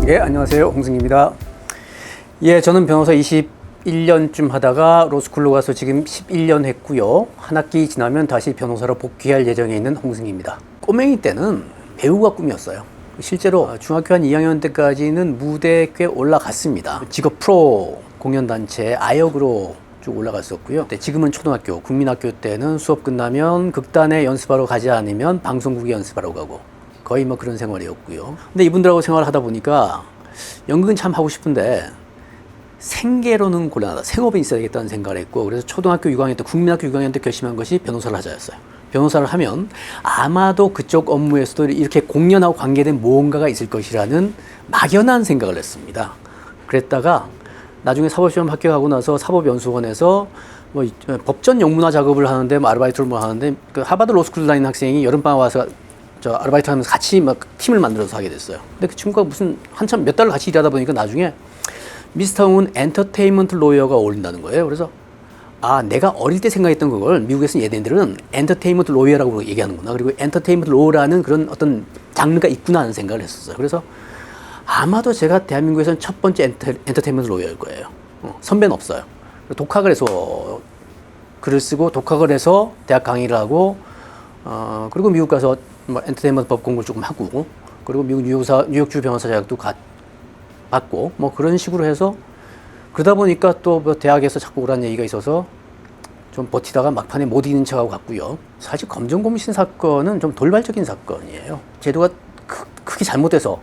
예, 안녕하세요. 홍승입니다. 예, 저는 변호사 21년쯤 하다가 로스쿨로 가서 지금 11년 했고요. 한 학기 지나면 다시 변호사로 복귀할 예정에 있는 홍승입니다. 꼬맹이 때는 배우가 꿈이었어요. 실제로 중학교 한 2학년 때까지는 무대에 꽤 올라갔습니다. 직업 프로 공연단체 아역으로 쭉 올라갔었고요. 지금은 초등학교, 국민학교 때는 수업 끝나면 극단에 연습하러 가지 않으면 방송국에 연습하러 가고 거의 뭐 그런 생활이었고요. 근데 이분들하고 생활을 하다 보니까 연극은 참 하고 싶은데 생계로는 곤란하다. 생업이 있어야겠다는 생각을 했고, 그래서 초등학교 6학년 때, 국민학교 6학년 때 결심한 것이 변호사를 하자였어요. 변호사를 하면 아마도 그쪽 업무에서도 이렇게 공연하고 관계된 무언가가 있을 것이라는 막연한 생각을 했습니다. 그랬다가 나중에 사법시험 합격하고 나서 사법연수원에서 뭐 법전 영문화 작업을 하는데 뭐 아르바이트를 뭐 하는데 그 하버드 로스쿨 다니는 학생이 여름방학 와서 저 아르바이트 하면서 같이 막 팀을 만들어서 하게 됐어요. 근데 그 친구가 무슨 한참 몇 달을 같이 일하다 보니까 나중에 미스터 홍은 엔터테인먼트 로이어가 어울린다는 거예요. 그래서 아, 내가 어릴 때 생각했던 그걸 미국에서는 얘네들은 엔터테인먼트 로이어라고 얘기하는구나. 그리고 엔터테인먼트 로라는 그런 어떤 장르가 있구나 하는 생각을 했었어요. 그래서 아마도 제가 대한민국에서는 첫 번째 엔터테인먼트 로이어일 거예요. 선배는 없어요. 독학을 해서 글을 쓰고 독학을 해서 대학 강의를 하고 그리고 미국 가서 뭐 엔터테인먼트 법 공부를 조금 하고 그리고 미국 뉴욕주 변호사 자격도 받고 뭐 그런 식으로 해서 그러다 보니까 또 뭐 대학에서 자꾸 오라는 얘기가 있어서 좀 버티다가 막판에 못 이기는 척하고 갔고요. 사실 검정고무신 사건은 좀 돌발적인 사건이에요. 제도가 크게 잘못돼서.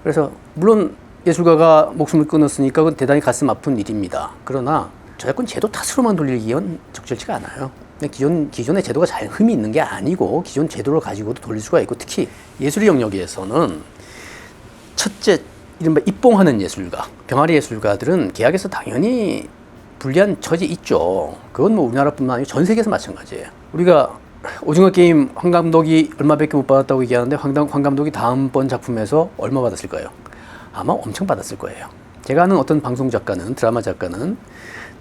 그래서 물론 예술가가 목숨을 끊었으니까 그건 대단히 가슴 아픈 일입니다. 그러나 저작권 제도 탓으로만 돌리기엔 적절치가 않아요. 기존의 제도가 잘 흠이 있는 게 아니고 기존 제도를 가지고도 돌릴 수가 있고, 특히 예술의 영역에서는 첫째 이른바 입봉하는 예술가, 병아리 예술가들은 계약에서 당연히 불리한 처지 있죠. 그건 뭐 우리나라뿐만 아니고 전 세계에서 마찬가지예요. 우리가 오징어 게임 황 감독이 얼마밖에 못 받았다고 얘기하는데 황 감독이 다음번 작품에서 얼마 받았을까요? 아마 엄청 받았을 거예요. 제가 아는 어떤 방송 작가는, 드라마 작가는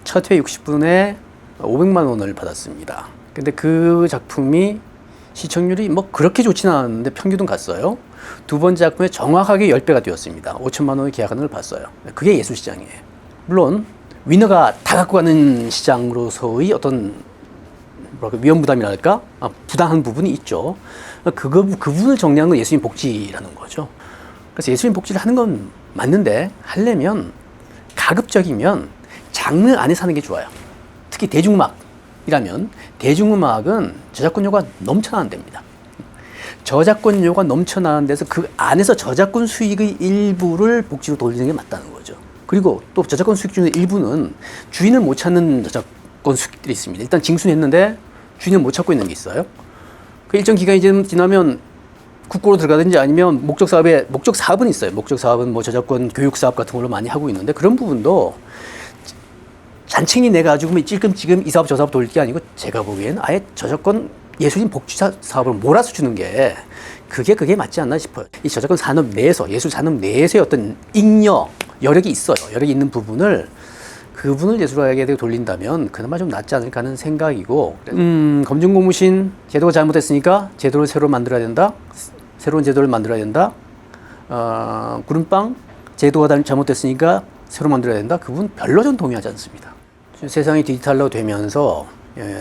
첫 회 60분에 500만 원을 받았습니다. 근데 그 작품이 시청률이 뭐 그렇게 좋지는 않았는데 평균은 갔어요. 두 번째 작품에 정확하게 10배가 뛰었습니다. 5천만 원의 계약금을 봤어요. 그게 예술 시장이에요. 물론 위너가 다 갖고 가는 시장으로서의 어떤 위험부담이랄까? 부당한 부분이 있죠. 그 부분을 정리하는 건 예술인 복지라는 거죠. 그래서 예술인 복지를 하는 건 맞는데 하려면 가급적이면 장르 안에서 하는 게 좋아요. 특히 대중음악이라면 대중음악은 저작권료가 넘쳐나는 데입니다. 저작권료가 넘쳐나는 데서 그 안에서 저작권 수익의 일부를 복지로 돌리는 게 맞다는 거죠. 그리고 또 저작권 수익 중에 일부는 주인을 못 찾는 저작권 수익들이 있습니다. 일단 징수했는데 주인을 못 찾고 있는 게 있어요. 그 일정 기간이 지나면 국고로 들어가든지 아니면 목적 사업은 있어요. 목적 사업은 뭐 저작권 교육 사업 같은 걸로 많이 하고 있는데 그런 부분도 잔챙이 내 가지고 찔끔찔끔 이 사업 저 사업 돌릴 게 아니고 제가 보기에는 아예 저작권 예술인 복지 사업을 몰아서 주는 게 그게 맞지 않나 싶어요. 이 저작권 산업 내에서 예술 산업 내에서의 어떤 여력이 있어요. 여력이 있는 부분을 예술가에게 돌린다면 그나마 좀 낫지 않을까 하는 생각이고, 검증고무신 제도가 잘못했으니까 제도를 새로 만들어야 된다. 새로운 제도를 만들어야 된다. 구름빵 제도가 잘못됐으니까 새로 만들어야 된다. 그 부분 별로 전 동의하지 않습니다. 세상이 디지털로 되면서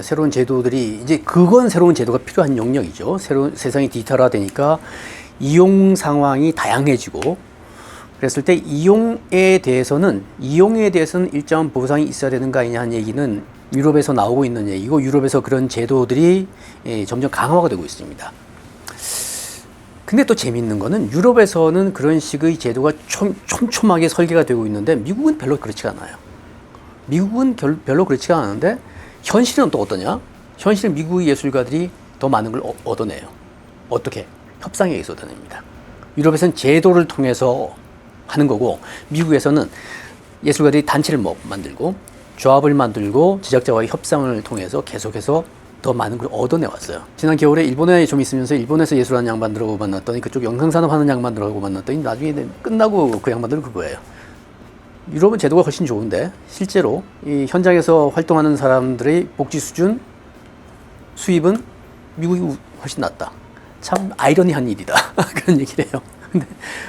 새로운 제도들이 이제 그건 새로운 제도가 필요한 영역이죠. 세상이 디지털화 되니까 이용 상황이 다양해지고 그랬을 때 이용에 대해서는 일정한 보상이 있어야 되는 거 아니냐 하는 얘기는 유럽에서 나오고 있는 얘기고, 유럽에서 그런 제도들이 점점 강화가 되고 있습니다. 근데 또 재밌는 거는 유럽에서는 그런 식의 제도가 촘촘하게 설계가 되고 있는데 미국은 별로 그렇지가 않아요. 미국은 별로 그렇지가 않은데 현실은 또 어떠냐? 현실은 미국의 예술가들이 더 많은 걸 얻어내요. 어떻게? 협상에 의해서 얻어냅니다. 유럽에서는 제도를 통해서 하는 거고, 미국에서는 예술가들이 단체를 만들고 조합을 만들고 제작자와의 협상을 통해서 계속해서 더 많은 걸 얻어내왔어요. 지난 겨울에 일본에 좀 있으면서 일본에서 예술하는 양반들하고 만났더니 그쪽 영상산업 하는 양반들하고 만났더니 나중에 끝나고 그 양반들은 그거예요. 유럽은 제도가 훨씬 좋은데 실제로 이 현장에서 활동하는 사람들의 복지 수준, 수입은 미국이 훨씬 낫다. 참 아이러니한 일이다. 그런 얘기를 해요.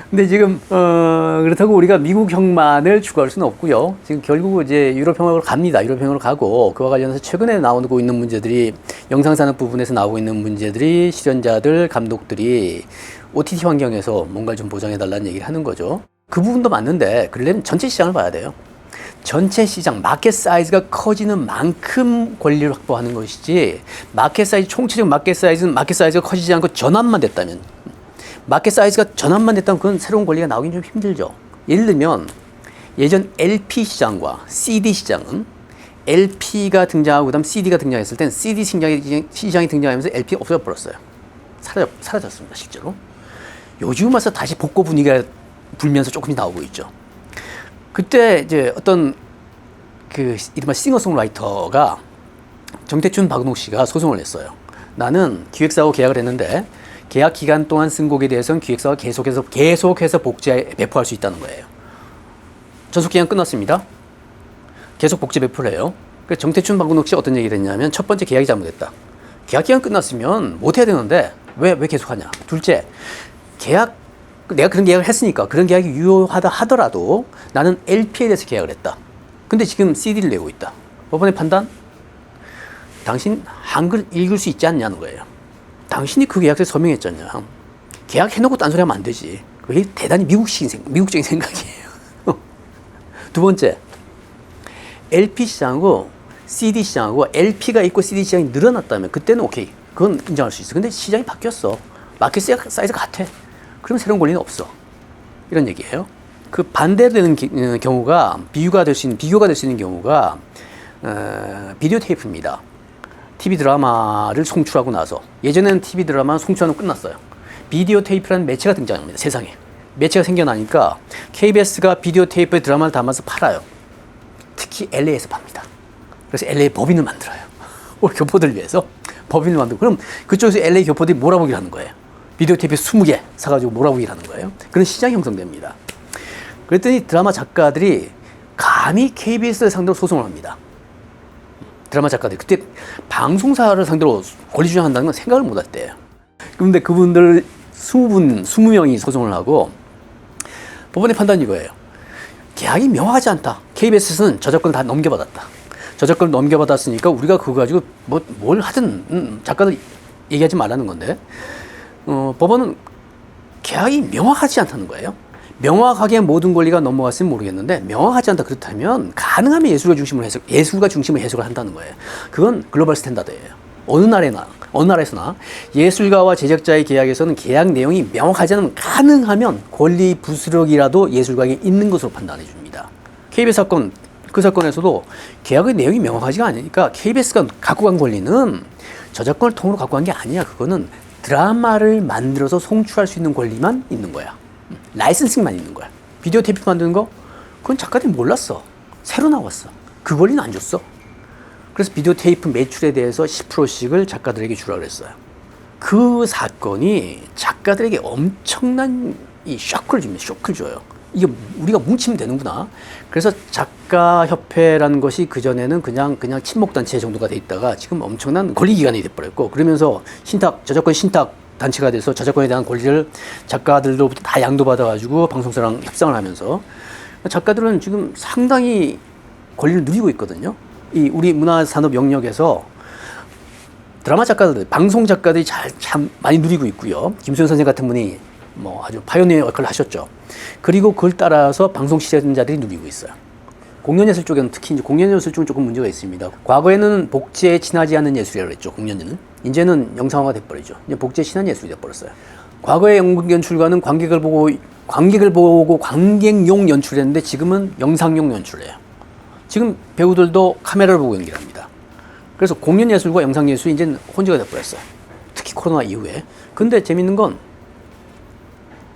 근데 지금 그렇다고 우리가 미국형만을 추구할 수는 없고요. 지금 결국 이제 유럽형으로 갑니다. 유럽형으로 가고 그와 관련해서 최근에 나오고 있는 문제들이 영상산업 부분에서 나오고 있는 문제들이 실현자들, 감독들이 OTT 환경에서 뭔가를 좀 보장해달라는 얘기를 하는 거죠. 그 부분도 맞는데 그러려면 전체 시장을 봐야 돼요. 전체 시장, 마켓 사이즈가 커지는 만큼 권리를 확보하는 것이지 마켓 사이즈, 총체적 마켓 사이즈는 마켓 사이즈가 커지지 않고 전환만 됐다면 마켓 사이즈가 전환만 됐다면 그건 새로운 권리가 나오긴 좀 힘들죠. 예를 들면 예전 LP 시장과 CD 시장은 LP가 등장하고 그다음 CD가 등장했을 땐 CD 시장이 등장하면서 LP가 없어져 버렸어요. 사라졌습니다, 실제로. 요즘 와서 다시 복고 분위기가 불면서 조금씩 나오고 있죠. 그때 이제 어떤 그 이른바 싱어송라이터가 정태춘, 박은옥 씨가 소송을 냈어요. 나는 기획사하고 계약을 했는데 계약 기간 동안 쓴 곡에 대해서는 기획사가 계속해서 복제 배포할 수 있다는 거예요. 전속 기간 끝났습니다. 계속 복제 배포를 해요. 그래서 정태춘, 박은옥 씨 어떤 얘기를 했냐면 첫 번째 계약이 잘못됐다. 계약 기간 끝났으면 못 해야 되는데 왜 계속하냐. 둘째, 내가 그런 계약을 했으니까 그런 계약이 유효하다 하더라도 나는 LP에 대해서 계약을 했다. 근데 지금 CD를 내고 있다. 법원의 판단? 당신 한글 읽을 수 있지 않냐는 거예요. 당신이 그 계약서에 서명했잖냐. 계약해놓고 딴소리 하면 안 되지. 그게 대단히 미국적인 생각이에요. 두 번째, LP 시장하고 CD 시장하고 LP가 있고 CD 시장이 늘어났다면 그때는 오케이. 그건 인정할 수 있어. 근데 시장이 바뀌었어. 마켓 사이즈가 같아. 그러면 새로운 권리는 없어. 이런 얘기예요. 그 반대되는 경우가 비교가 될 수 있는 경우가 비디오 테이프입니다. TV 드라마를 송출하고 나서 예전에는 TV 드라마 송출하면 끝났어요. 비디오 테이프라는 매체가 등장합니다. 세상에. 매체가 생겨나니까 KBS가 비디오 테이프에 드라마를 담아서 팔아요. 특히 LA에서 팝니다. 그래서 LA 법인을 만들어요. 우리 교포들 위해서 법인을 만들고 그럼 그쪽에서 LA 교포들이 몰아보기를 하는 거예요. 비디오 테이프 20개 사가지고 몰아보기를 하는 거예요. 그런 시장이 형성됩니다. 그랬더니 드라마 작가들이 감히 KBS를 상대로 소송을 합니다. 드라마 작가들이 그때 방송사를 상대로 권리 주장한다는 건 생각을 못 할 때예요. 그런데 그분들 20명이 소송을 하고 법원의 판단이 이거예요. 계약이 명확하지 않다. KBS는 저작권을 다 넘겨받았다. 저작권을 넘겨받았으니까 우리가 그거 가지고 뭘 하든 작가들 얘기하지 말라는 건데 법원은 계약이 명확하지 않다는 거예요. 명확하게 모든 권리가 넘어갔으면 모르겠는데 명확하지 않다 그렇다면 가능하면 예술가 중심으로 해석을 한다는 거예요. 그건 글로벌 스탠다드예요. 어느 나라에서나 예술가와 제작자의 계약에서는 계약 내용이 명확하지 않으면 가능하면 권리 부스럭이라도 예술가에게 있는 것으로 판단해 줍니다. KBS 사건, 그 사건에서도 계약의 내용이 명확하지가 않으니까 KBS가 갖고 간 권리는 저작권을 통으로 갖고 간 게 아니야. 그거는 드라마를 만들어서 송출할 수 있는 권리만 있는 거야. 라이선싱만 있는 거야. 비디오 테이프 만드는 거? 그건 작가들이 몰랐어. 새로 나왔어. 그 권리는 안 줬어. 그래서 비디오 테이프 매출에 대해서 10%씩을 작가들에게 주라 그랬어요. 그 사건이 작가들에게 엄청난 이 쇼크를 줍니다. 쇼크를 줘요. 이게 우리가 뭉치면 되는구나. 그래서 작가협회라는 것이 그전에는 그냥 친목단체 정도가 돼 있다가 지금 엄청난 권리기관이 돼버렸고 그러면서 저작권 신탁 단체가 돼서 저작권에 대한 권리를 작가들로부터 다 양도받아가지고 방송사랑 협상을 하면서 작가들은 지금 상당히 권리를 누리고 있거든요. 이 우리 문화산업 영역에서 드라마 작가들, 방송 작가들이 참 많이 누리고 있고요. 김수현 선생 같은 분이 아주 파이오니어 역할을 하셨죠. 그리고 그걸 따라서 방송 시청자들이 누리고 있어요. 공연예술 쪽에는 특히 이제 공연예술 쪽은 조금 문제가 있습니다. 과거에는 복제에 친하지 않은 예술이라고 했죠. 공연은. 이제는 영상화가 돼버리죠. 이제 복제에 친한 예술이 돼버렸어요. 과거의 연극 연출가는 관객을 보고 관객용 연출을 했는데 지금은 영상용 연출을 해요. 지금 배우들도 카메라를 보고 연기를 합니다. 그래서 공연예술과 영상예술이 이제 혼재가 돼버렸어요. 특히 코로나 이후에. 근데 재밌는 건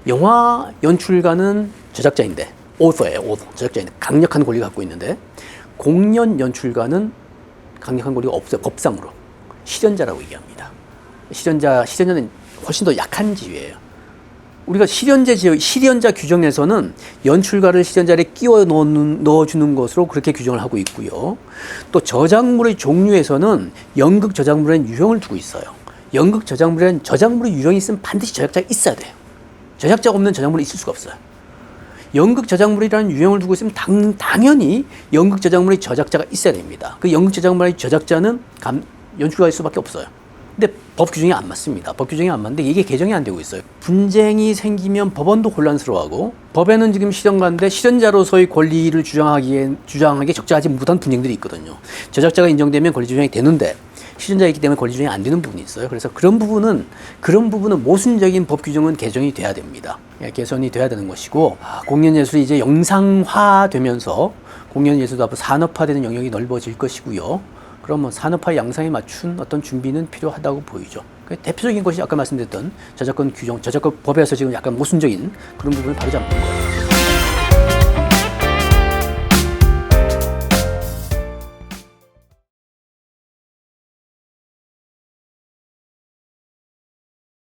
영화 연출가는 저작자인데 오더예요. 저작자인데 강력한 권리를 갖고 있는데 공연 연출가는 강력한 권리가 없어요. 법상으로. 실현자라고 얘기합니다. 실현자는 훨씬 더 약한 지위예요. 우리가 실현자 규정에서는 연출가를 실현자에 끼워 넣어주는 것으로 그렇게 규정을 하고 있고요. 또 저작물의 종류에서는 연극 저작물에는 유형을 두고 있어요. 연극 저작물에는 저작물의 유형이 있으면 반드시 저작자가 있어야 돼요. 저작자가 없는 저작물이 있을 수가 없어요. 연극 저작물이라는 유형을 두고 있으면 당연히 연극 저작물의 저작자가 있어야 됩니다. 그 연극 저작물의 저작자는 연출가일 수밖에 없어요. 근데 법 규정이 안 맞습니다. 법 규정이 안 맞는데 이게 개정이 안 되고 있어요. 분쟁이 생기면 법원도 혼란스러워하고, 법에는 지금 실현가인데 실현자로서의 권리를 주장하기에 적절하지 못한 분쟁들이 있거든요. 저작자가 인정되면 권리 주장이 되는데 실현자가 있기 때문에 권리 주장이 안 되는 부분이 있어요. 그래서 그런 부분은 모순적인 법 규정은 개정이 돼야 됩니다. 개선이 돼야 되는 것이고, 공연 예술이 이제 영상화되면서 공연 예술도 앞으로 산업화되는 영역이 넓어질 것이고요. 그러면 산업화 양상에 맞춘 어떤 준비는 필요하다고 보이죠. 대표적인 것이 아까 말씀드렸던 저작권 규정, 저작권 법에서 지금 약간 모순적인 그런 부분을 바로잡는 거예요.